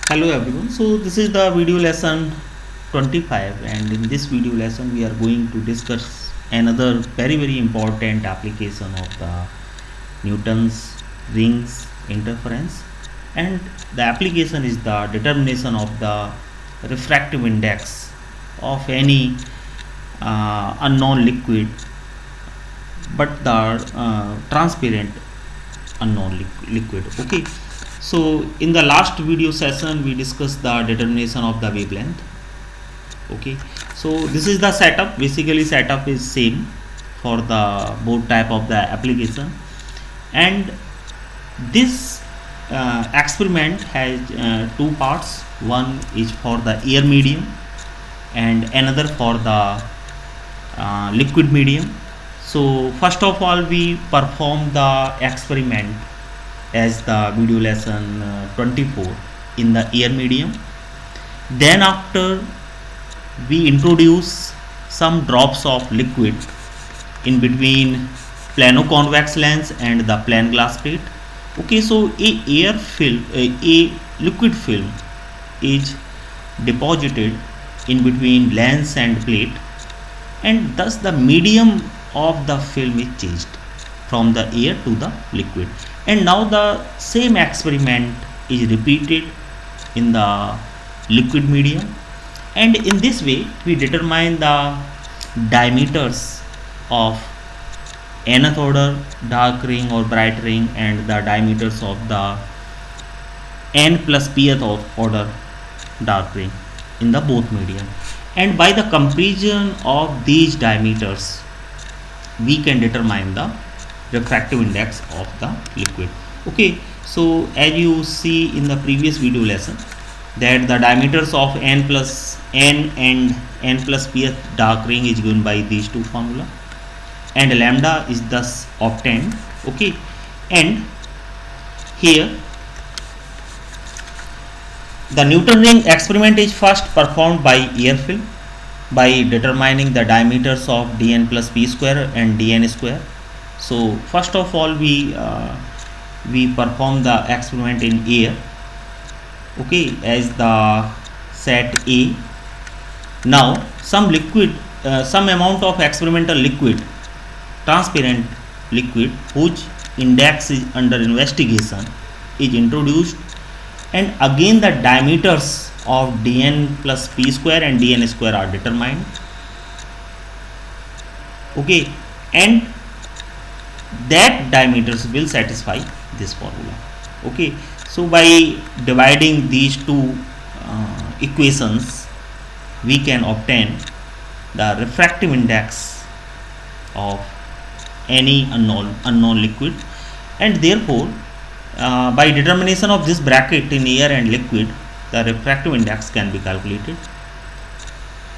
Hello everyone. So this is the video lesson 25, and in this video lesson we are going to discuss another very important application of the Newton's rings interference, and the application is the determination of the refractive index of any unknown liquid, but the transparent unknown liquid. Okay, so in the last video session we discussed the determination of the wavelength. Okay, so this is the setup. Basically setup is same for the both type of the application, and this experiment has two parts. One is for the air medium and another for the liquid medium. So first of all we perform the experiment as the video lesson 24 in the air medium. Then after we introduce some drops of liquid in between plano-convex lens and the plane glass plate. Okay, so a liquid film is deposited in between lens and plate, and thus the medium of the film is changed from the air to the liquid. And now the same experiment is repeated in the liquid medium, and in this way we determine the diameters of nth order dark ring or bright ring and the diameters of the n plus pth order dark ring in the both medium. And by the comparison of these diameters we can determine the refractive index of the liquid. Okay, so as you see in the previous video lesson that the diameters of n plus n and n plus pth dark ring is given by these two formula, and lambda is thus obtained. Okay, and here the Newton ring experiment is first performed by air film by determining the diameters of dn plus p square and dn square. So first of all we perform the experiment in air, okay, as the set A. Now some liquid, some amount of experimental liquid, transparent liquid whose index is under investigation is introduced, and again the diameters of dn plus p square and dn square are determined. Okay, and that diameters will satisfy this formula. Okay, so by dividing these two equations we can obtain the refractive index of any unknown liquid, and therefore by determination of this bracket in air and liquid the refractive index can be calculated.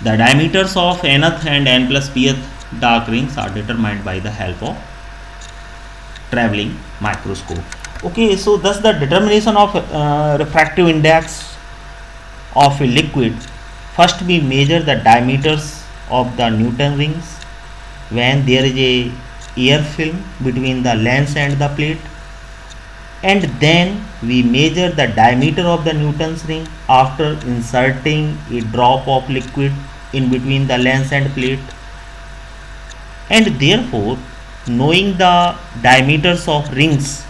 The diameters of nth and n plus pth dark rings are determined by the help of traveling microscope. Okay, so thus the determination of refractive index of a liquid, first we measure the diameters of the Newton rings when there is a air film between the lens and the plate, and then we measure the diameter of the Newton's ring after inserting a drop of liquid in between the lens and plate, and therefore knowing the diameters of rings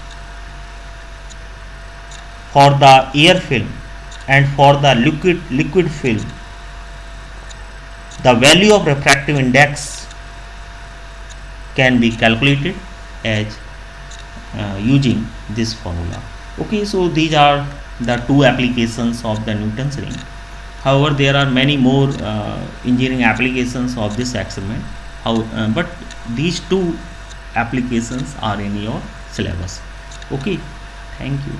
for the air film and for the liquid film, the value of refractive index can be calculated as using this formula. Okay, so these are the two applications of the Newton's ring. However, there are many more engineering applications of this experiment, but these two applications are in your syllabus. Okay, thank you.